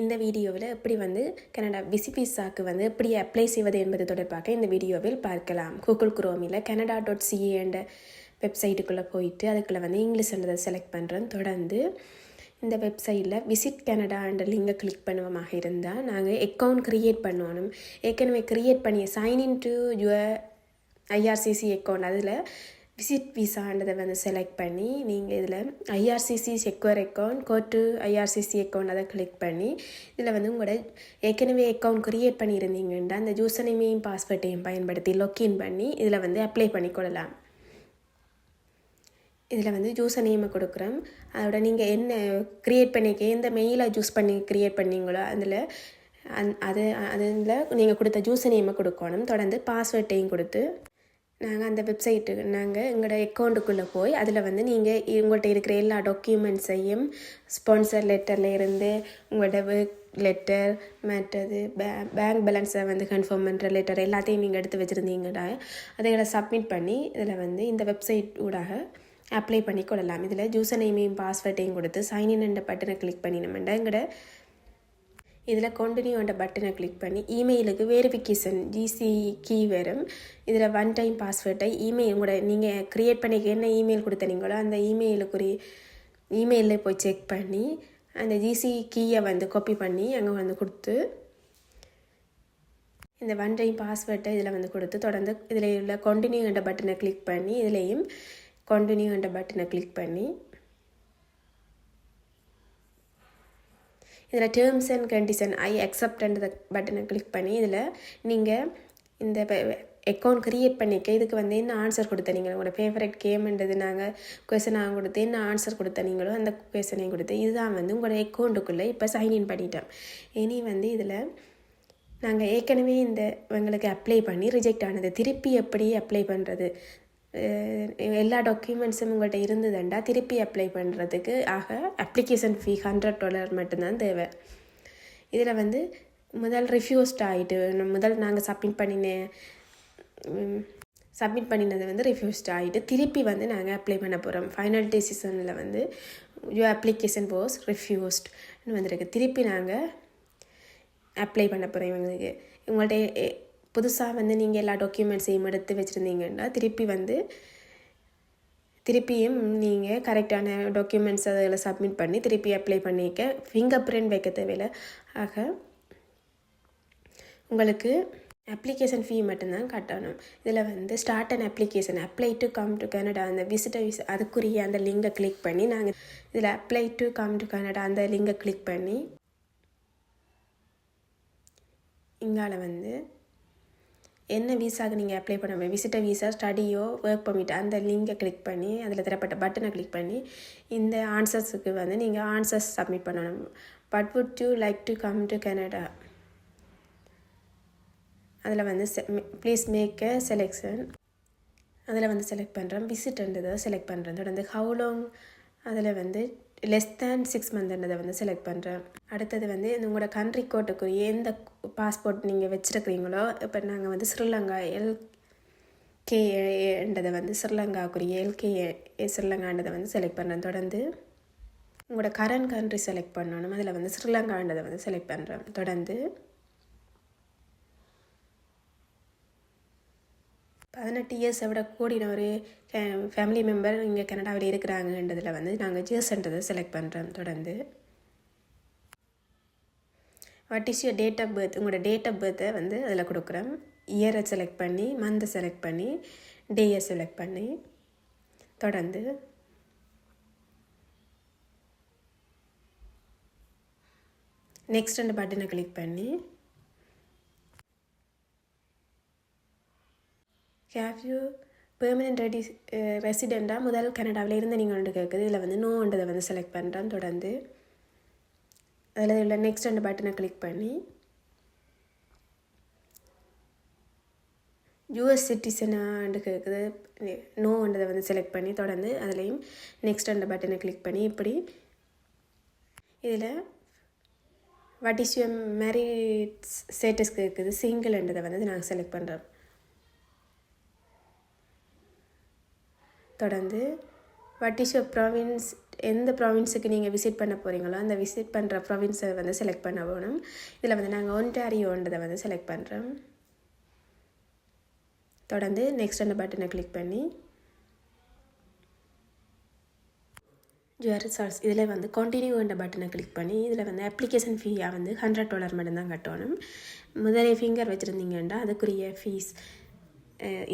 இந்த வீடியோவில் எப்படி வந்து கனடா விசிட் விசாக்கு வந்து எப்படி அப்ளை செய்வது என்பது தொடர்பாக இந்த வீடியோவில் பார்க்கலாம். கூகுள் குரோமில் canada.ca என்ற வெப்சைட்டுக்குள்ளே போயிட்டு அதுக்குள்ளே வந்து இங்கிலீஷ்ன்றதை செலக்ட் பண்ணுறோம். தொடர்ந்து இந்த வெப்சைட்டில் விசிட் கனடா என்ற லிங்கை கிளிக் பண்ணுவோமாக இருந்தால் நாங்கள் அக்கௌண்ட் க்ரியேட் பண்ணணும். ஏற்கனவே க்ரியேட் பண்ணி sign in to your IRCC account அதில் விசிட் விசான்றதை வந்து செலக்ட் பண்ணி நீங்கள் இதில் ஐஆர்சிசி செக்யூர் அக்கௌண்ட் கோட்டு ஐஆர்சிசி அக்கௌண்ட் அதை கிளிக் பண்ணி இதில் வந்து உங்களோட ஏற்கனவே அக்கௌண்ட் க்ரியேட் பண்ணியிருந்தீங்கன்னா அந்த யூசர் நேமையும் பாஸ்வேர்டையும் பயன்படுத்தி லாக்இன் பண்ணி இதில் வந்து அப்ளை பண்ணிக்கொள்ளலாம். இதில் வந்து யூசர் நேமை கொடுக்குறோம். அதோட நீங்கள் என்ன க்ரியேட் பண்ணிக்க எந்த மெயிலை சூஸ் பண்ணி க்ரியேட் பண்ணீங்களோ அதில் அதில் நீங்கள் கொடுத்த யூசர் நேமை கொடுக்கணும். தொடர்ந்து பாஸ்வேர்டையும் கொடுத்து நாங்கள் அந்த வெப்சைட்டுக்கு நாங்கள் எங்களோட அக்கௌண்ட்டுக்குள்ளே போய் அதில் வந்து நீங்கள் உங்கள்கிட்ட இருக்கிற எல்லா டாக்குமெண்ட்ஸையும் ஸ்பான்சர் லெட்டரில் இருந்து உங்களோட ஒர்க் லெட்டர் மற்றது பேங்க் பேலன்ஸை வந்து கன்ஃபார்ம் பண்ணுற லெட்டர் எல்லாத்தையும் நீங்கள் எடுத்து வச்சுருந்தீங்கடா அதைகளை சப்மிட் பண்ணி இதில் வந்து இந்த வெப்சைட் ஊடாக அப்ளை பண்ணி கொள்ளலாம். இதில் யூசர் நேமையும் பாஸ்வேர்டையும் கொடுத்து சைன்இன் என்ற பட்டனை கிளிக் பண்ணினோம்னா எங்களோட இதில் கண்டினியூ என்ற பட்டனை கிளிக் பண்ணி இமெயிலுக்கு வெரிஃபிகேஷன் ஜிசி கீ வரும். இதில் ஒன் டைம் பாஸ்வேர்டை இமெயில் உங்களோட நீங்கள் க்ரியேட் பண்ணிக்க என்ன இமெயில் கொடுத்தனீங்களோ அந்த இமெயிலுக்குரிய இமெயிலில் போய் செக் பண்ணி அந்த ஜிசி கீயை வந்து காப்பி பண்ணி அங்கே வந்து கொடுத்து இந்த ஒன் டைம் பாஸ்வேர்டை இதில் வந்து கொடுத்து தொடர்ந்து இதில் உள்ள கண்டினியூ என்ற பட்டனை கிளிக் பண்ணி இதிலையும் கண்டினியூ என்ற பட்டனை கிளிக் பண்ணி இதில் டேர்ம்ஸ் அண்ட் கண்டிஷன் ஐ அக்செப்ட்ன்ற பட்டனை கிளிக் பண்ணி இதில் நீங்கள் இந்த அக்கௌண்ட் க்ரியேட் பண்ணிக்க இதுக்கு வந்து என்ன ஆன்சர் கொடுத்தனீங்களோ உங்களோட ஃபேவரட் கேம்ன்றது நாங்கள் கொஸ்டினாக கொடுத்து என்ன ஆன்சர் கொடுத்தனீங்களோ அந்த கொஸ்டினையும் கொடுத்து இதுதான் வந்து உங்களோட அக்கௌண்ட்டுக்குள்ளே இப்போ சைன்இன் பண்ணிட்டோம். இனி வந்து இதில் நாங்கள் ஏற்கனவே இந்த எங்களுக்கு அப்ளை பண்ணி ரிஜெக்ட் ஆனது திருப்பி எப்படி அப்ளை பண்ணுறது எல்லா டாக்குமெண்ட்ஸும் உங்கள்கிட்ட இருந்ததுண்டா திருப்பி அப்ளை பண்ணுறதுக்கு அப்ளிகேஷன் ஃபீ $100 மட்டும்தான் தேவை. இதில் வந்து முதல் ரிஃப்யூஸ்ட் ஆகிட்டு முதல் நாங்கள் சப்மிட் பண்ணினது வந்து ரிஃப்யூஸ்ட் ஆகிட்டு திருப்பி வந்து நாங்கள் அப்ளை பண்ண போகிறோம். ஃபைனல் டெசிஷனில் வந்து யுவர் அப்ளிகேஷன் வாஸ் ரிஃப்யூஸ்ட்னு வந்திருக்கு. திருப்பி நாங்கள் அப்ளை பண்ண போகிறோம். இவங்களுக்கு உங்கள்கிட்ட புதுசாக வந்து நீங்கள் எல்லா டாக்குமெண்ட்ஸையும் எடுத்து வச்சுருந்தீங்கன்னா திருப்பியும் நீங்கள் கரெக்டான டாக்குமெண்ட்ஸ் அதில் சப்மிட் பண்ணி திருப்பி அப்ளை பண்ணிக்க ஃபிங்கர் பிரிண்ட் வைக்க தேவையில்லை. ஆக உங்களுக்கு அப்ளிகேஷன் ஃபீ மட்டும்தான் கட்டணும். இதில் வந்து start and application apply to come to Canada அந்த விசிட்டர் விசா அதுக்குரிய அந்த லிங்கை கிளிக் பண்ணி நாங்கள் இதில் apply to come to Canada அந்த லிங்கை கிளிக் பண்ணி இங்கால வந்து என்ன விசாவுக்கு நீங்கள் அப்ளை பண்ண விசிட்டர் விசா ஸ்டடியோ ஒர்க் பர்மிட் அந்த லிங்கை கிளிக் பண்ணி அதில் தரப்பட்ட பட்டனை கிளிக் பண்ணி இந்த ஆன்சர்ஸுக்கு வந்து நீங்கள் ஆன்சர்ஸ் சப்மிட் பண்ணணும். But would you like to come to Canada அதில் வந்து ப்ளீஸ் மேக் அ செலெக்ஷன் அதில் வந்து செலக்ட் பண்ணுறோம். விசிட்ன்றதை செலக்ட் பண்ணுறேன். தொடர்ந்து ஹவு லாங் அதில் வந்து லெஸ் தேன் 6 மந்த்ன்றதை வந்து செலக்ட் பண்ணுறேன். அடுத்தது வந்து உங்களோட கண்ட்ரி கோட்டுக்குரிய எந்த பாஸ்போர்ட் நீங்கள் வச்சுருக்கிறீங்களோ இப்போ நாங்கள் வந்து ஸ்ரீலங்கா எல்கேன்றதை வந்து ஸ்ரீலங்காக்குரிய ஸ்ரீலங்கான்றதை வந்து செலக்ட் பண்ணுறேன். தொடர்ந்து உங்களோட கரண்ட் கண்ட்ரி செலக்ட் பண்ணணும். அதில் வந்து ஸ்ரீலங்கான்றதை வந்து செலக்ட் பண்ணுறேன். தொடர்ந்து 18 இயர்ஸை விட கூடின ஒரு ஃபேமிலி மெம்பர் இங்கே கனடாவில் இருக்கிறாங்கன்றதில் வந்து நாங்கள் ஜிஎஸ்ன்றதை செலக்ட் பண்ணுறோம். தொடர்ந்து what is your date of birth உங்களோட டேட் ஆஃப் பர்த்தை வந்து அதில் கொடுக்குறோம். இயரை செலக்ட் பண்ணி மந்தை செலக்ட் பண்ணி டேயை செலக்ட் பண்ணி தொடர்ந்து நெக்ஸ்ட் அந்த பட்டனை கிளிக் பண்ணி ஹேவ் யூ பெர்மனெண்ட் ரெசிடெண்ட்டாக முதல் கனடாவில் இருந்து நீங்கள் ஒன்று கேட்குது. இதில் வந்து நோன்றதை வந்து செலக்ட் பண்ணுறோம். தொடர்ந்து அதில் உள்ள நெக்ஸ்ட் அந்த பட்டனை கிளிக் பண்ணி யூஎஸ் சிட்டிசனான்னு கேட்குது. நோன்றதை வந்து செலக்ட் பண்ணி தொடர்ந்து அதுலேயும் நெக்ஸ்ட் அந்த பட்டனை கிளிக் பண்ணி இப்படி இதில் what is your married status கேட்குது. சிங்கிள்ன்றதை வந்து நாங்கள் செலக்ட் பண்ணுறோம். தொடர்ந்து வாட் இஸ் யுவர் ப்ராவின்ஸ் எந்த ப்ராவின்ஸுக்கு நீங்கள் விசிட் பண்ண போகிறீங்களோ அந்த விசிட் பண்ணுற ப்ராவின்ஸை வந்து செலக்ட் பண்ண போகணும். இதில் வந்து நாங்கள் ஒன்டாரியோன்றதை வந்து செலக்ட் பண்ணுறோம். தொடர்ந்து நெக்ஸ்ட் அந்த பட்டனை கிளிக் பண்ணி ரிசார்ட்ஸ் இதில் வந்து கண்டினியூ என்ற பட்டனை கிளிக் பண்ணி இதில் வந்து அப்ளிகேஷன் ஃபீயாக வந்து $100 மட்டும்தான் கட்டணும். முதலே ஃபிங்கர் வச்சுருந்தீங்கன்னா அதுக்குரிய ஃபீஸ்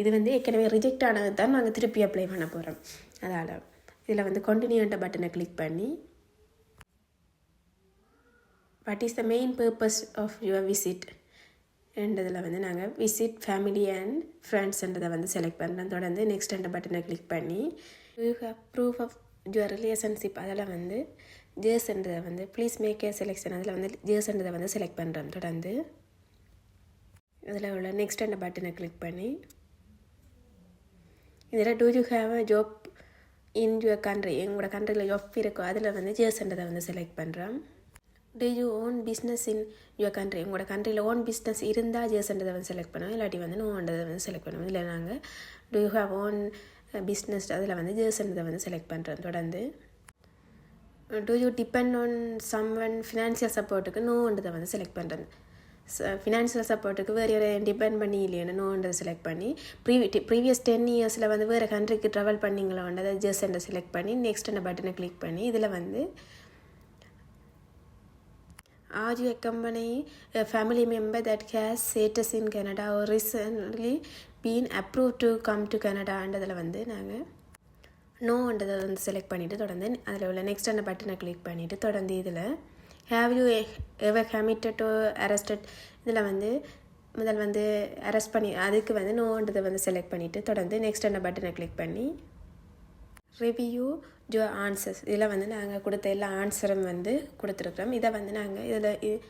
இது வந்து ஏற்கனவே ரிஜெக்ட் ஆனது தான் நாங்கள் திருப்பி அப்ளை பண்ண போகிறோம். அதால் இதில் வந்து கண்டினியூ என்ற பட்டனை கிளிக் பண்ணி what is the main purpose of your visit என்றதில் வந்து நாங்கள் விசிட் ஃபேமிலி அண்ட் ஃப்ரெண்ட்ஸ்ன்றதை வந்து செலக்ட் பண்ணுறோம். தொடர்ந்து நெக்ஸ்ட் என்ற பட்டனை கிளிக் பண்ணி you have proof of your relationship அதில் வந்து ஜேர்ஸ்ன்றதை வந்து ப்ளீஸ் மேக் ஏ செலெக்ஷன் அதில் வந்து ஜேர்ஸ்ன்றதை வந்து செலக்ட் பண்ணுறோம். தொடர்ந்து இதில் உள்ள நெக்ஸ்ட் என்ற பட்டனை கிளிக் பண்ணி இதில் do you have a job in your country எங்களோட கண்ட்ரியில் ஜாப் இருக்கோ அதில் வந்து ஜேர்ஸ்ன்றதை வந்து செலக்ட் பண்ணுறோம். Do you own business in your country உங்களோட கண்ட்ரியில் ஓன் பிஸ்னஸ் இருந்தால் ஜேர்ஸ்ன்றதை வந்து செலக்ட் பண்ணுவோம். இல்லாட்டி வந்து நோன்றதை வந்து செலக்ட் பண்ணுவோம். இதில் நாங்கள் do you have own business அதில் வந்து ஜேர்ஸ்ன்றதை வந்து செலக்ட் பண்ணுறோம். தொடர்ந்து do you depend on someone financial சப்போர்ட்டுக்கு நோன்றதை வந்து செலக்ட் பண்ணுறது. ஃபினான்ஷியல் சப்போர்ட்டுக்கு வேறு டிபெண்ட் பண்ணி இல்லைன்னு நோன்றதை செலக்ட் பண்ணி ப்ரீவியஸ் 10 இயர்ஸில் வந்து வேறு கண்ட்ரிக்கு ட்ராவல் பண்ணிங்களோன்றதை ஜேர்ஸ்ன்றதை செலக்ட் பண்ணி நெக்ஸ்ட் அந்த பட்டனை கிளிக் பண்ணி இதில் வந்து Are you accompany a family member that has status in Canada or recently been approved to come to Canada அன்றதில் வந்து நாங்கள் நோன்றதை வந்து செலக்ட் பண்ணிவிட்டு தொடர்ந்து அதில் உள்ள நெக்ஸ்ட் அந்த பட்டனை கிளிக் பண்ணிவிட்டு தொடர்ந்து இதில் have you ever committed to arrested இதில் வந்து முதல் வந்து அரெஸ்ட் பண்ணி அதுக்கு வந்து நோன்றதை வந்து செலக்ட் பண்ணிவிட்டு தொடர்ந்து நெக்ஸ்ட் அந்த பட்டனை கிளிக் பண்ணி ரிவ்யூ யுவர் ஆன்சர்ஸ் இதில் வந்து நாங்கள் கொடுத்த எல்லா ஆன்சரும் வந்து கொடுத்துருக்குறோம். இதை வந்து நாங்கள் இதில்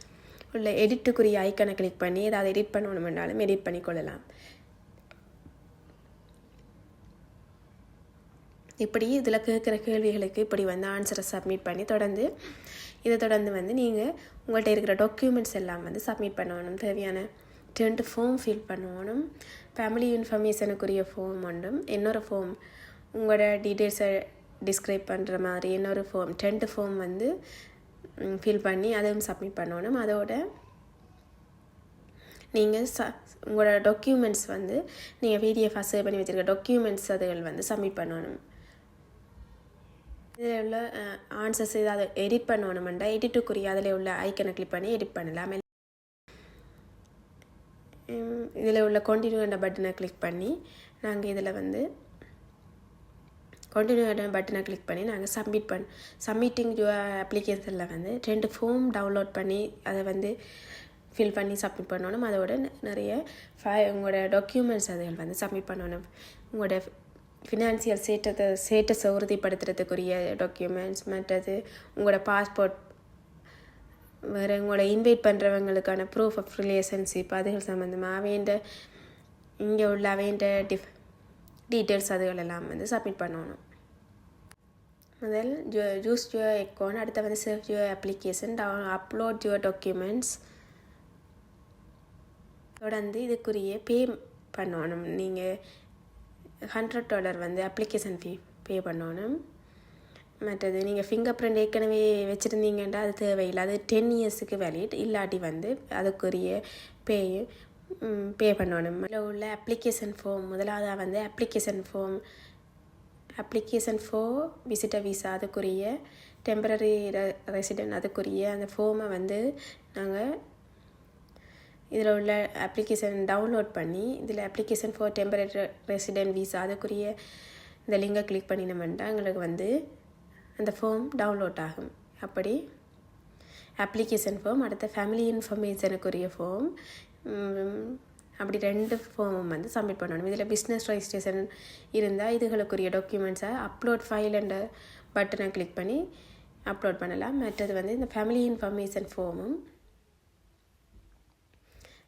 உள்ள எடிட்டுக்குரிய ஐக்கனை கிளிக் பண்ணி ஏதாவது எடிட் பண்ணணும்னாலும் எடிட் பண்ணிக்கொள்ளலாம். இப்படி இதில் கேட்குற கேள்விகளுக்கு இப்படி வந்து ஆன்சரை சப்மிட் பண்ணி தொடர்ந்து இதை தொடர்ந்து வந்து நீங்கள் உங்கள்கிட்ட இருக்கிற டாக்குமெண்ட்ஸ் எல்லாம் வந்து சப்மிட் பண்ணணும். தேவையான 2 ஃபார்ம் ஃபில் பண்ணணும். ஃபேமிலி இன்ஃபர்மேஷனுக்குரிய ஃபார்ம் ஒன்றும் இன்னொரு ஃபார்ம் உங்களோட டீட்டெயில்ஸை டிஸ்கிரைப் பண்ணுற மாதிரி இன்னொரு ஃபார்ம் 10 ஃபார்ம் வந்து ஃபில் பண்ணி அதுவும் சப்மிட் பண்ணணும். அதோட நீங்கள் உங்களோட டாக்குமெண்ட்ஸ் வந்து நீங்கள் பிடிஎஃபாக சேவ் பண்ணி வச்சுருக்க டாக்குமெண்ட்ஸ் அதுகள் வந்து சப்மிட் பண்ணணும். இதில் உள்ள ஆன்சர்ஸ் ஏதாவது எடிட் பண்ணணுமெண்டா எடிட்டுக்குரிய அதில் உள்ள ஐக்கனை கிளிக் பண்ணி எடிட் பண்ணலாம். இதில் உள்ள கண்டினியூ என்ற பட்டனை கிளிக் பண்ணி நாங்கள் இதில் வந்து கண்டினியூ பட்டனை கிளிக் பண்ணி நாங்கள் சப்மிட்டிங் யுவர் அப்ளிகேஷனில் வந்து 2 ஃபார்ம் டவுன்லோட் பண்ணி அதை வந்து ஃபில் பண்ணி சப்மிட் பண்ணணும். அதோட நிறைய உங்களோட டாக்குமெண்ட்ஸ் அதுகள் வந்து சப்மிட் பண்ணணும். உங்களோட ஃபினான்சியல் ஸ்டேட்டஸை உறுதிப்படுத்துறதுக்குரிய டாக்குமெண்ட்ஸ் மற்றது உங்களோட பாஸ்போர்ட் வேறு உங்களோட இன்வைட் பண்ணுறவங்களுக்கான ப்ரூஃப் ஆஃப் ரிலேஷன்ஷிப் அதுகள் சம்மந்தமாக அவைண்ட இங்கே உள்ள அவைண்ட டீட்டெயில்ஸ் அதுகள் எல்லாம் வந்து சப்மிட் பண்ணணும். முதல் யூஸ் யுவர் அக்கௌண்ட் அடுத்த வந்து save your application upload your documents தொடர்ந்து இதுக்குரிய பே பண்ணணும். நீங்கள் $100 வந்து அப்ளிகேஷன் ஃபீ பே பண்ணணும். மற்றது நீங்கள் ஃபிங்கர் பிரிண்ட் ஏற்கனவே வச்சுருந்தீங்கன்னா அது தேவையில்லை. அது 10 இயர்ஸுக்கு வேலிட் இல்லாட்டி வந்து அதுக்குரிய பே பண்ணணும். அதில் உள்ள அப்ளிகேஷன் ஃபார்ம் முதலாவது வந்து அப்ளிகேஷன் ஃபார் விசிட்டர் விசா அதுக்குரிய டெம்பரரி ரெசிடென்ட் அதுக்குரிய அந்த ஃபார்மை வந்து நாங்கள் இதில் உள்ள அப்ளிகேஷன் டவுன்லோட் பண்ணி இதில் application for temporary resident visa அதுக்குரிய இந்த லிங்கை கிளிக் பண்ணினோம்னா எங்களுக்கு வந்து அந்த ஃபார்ம் டவுன்லோட் ஆகும். அப்படி அப்ளிகேஷன் ஃபார்ம் அடுத்த ஃபேமிலி இன்ஃபர்மேஷனுக்குரிய ஃபார்ம் அப்படி 2 ஃபார்மும் வந்து சப்மிட் பண்ணணும். இதில் பிஸ்னஸ் ரெஜிஸ்ட்ரேஷன் இருந்தால் இதுகளுக்குரிய டாக்குமெண்ட்ஸை அப்லோட் ஃபைல் என்ற பட்டனை கிளிக் பண்ணி அப்லோட் பண்ணலாம். மற்றது வந்து இந்த ஃபேமிலி இன்ஃபர்மேஷன் ஃபார்மும்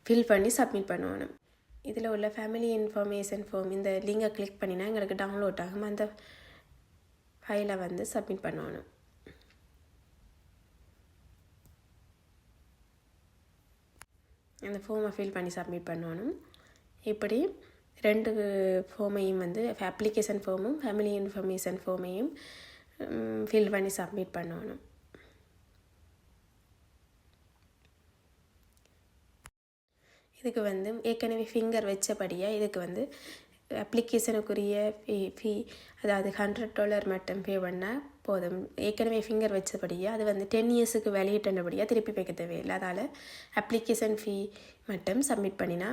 ஃபில் பண்ணி சப்மிட் பண்ணணும். இதில் உள்ள ஃபேமிலி இன்ஃபர்மேஷன் ஃபார்ம் இந்த லிங்கை கிளிக் பண்ணினா எங்களுக்கு டவுன்லோட் ஆகும். அந்த ஃபைலை வந்து சப்மிட் பண்ணணும். அந்த ஃபார்மை ஃபில் பண்ணி சப்மிட் பண்ணணும். இப்படி 2 ஃபார்மையும் வந்து அப்ளிகேஷன் ஃபார்மும் ஃபேமிலி இன்ஃபர்மேஷன் ஃபார்மையும் ஃபில் பண்ணி சப்மிட் பண்ணணும். இதுக்கு வந்து ஏற்கனவே ஃபிங்கர் வச்சபடியாக இதுக்கு வந்து அப்ளிகேஷனுக்குரிய ஃபீ அதாவது $100 மட்டும் பே பண்ணால் போதும். ஏற்கனவே ஃபிங்கர் வச்சபடியாக அது வந்து 10 இயர்ஸுக்கு வேலிட்டபடியாக திருப்பி வைக்க தேவையில்லை. அதால் அப்ளிகேஷன் ஃபீ மட்டும் சப்மிட் பண்ணினா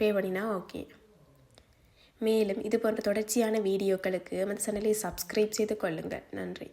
பே பண்ணினா ஓகே. மேலும் இது போன்ற தொடர்ச்சியான வீடியோக்களுக்கு நம்ம சேனலை சப்ஸ்கிரைப் செய்து கொள்ளுங்கள். நன்றி.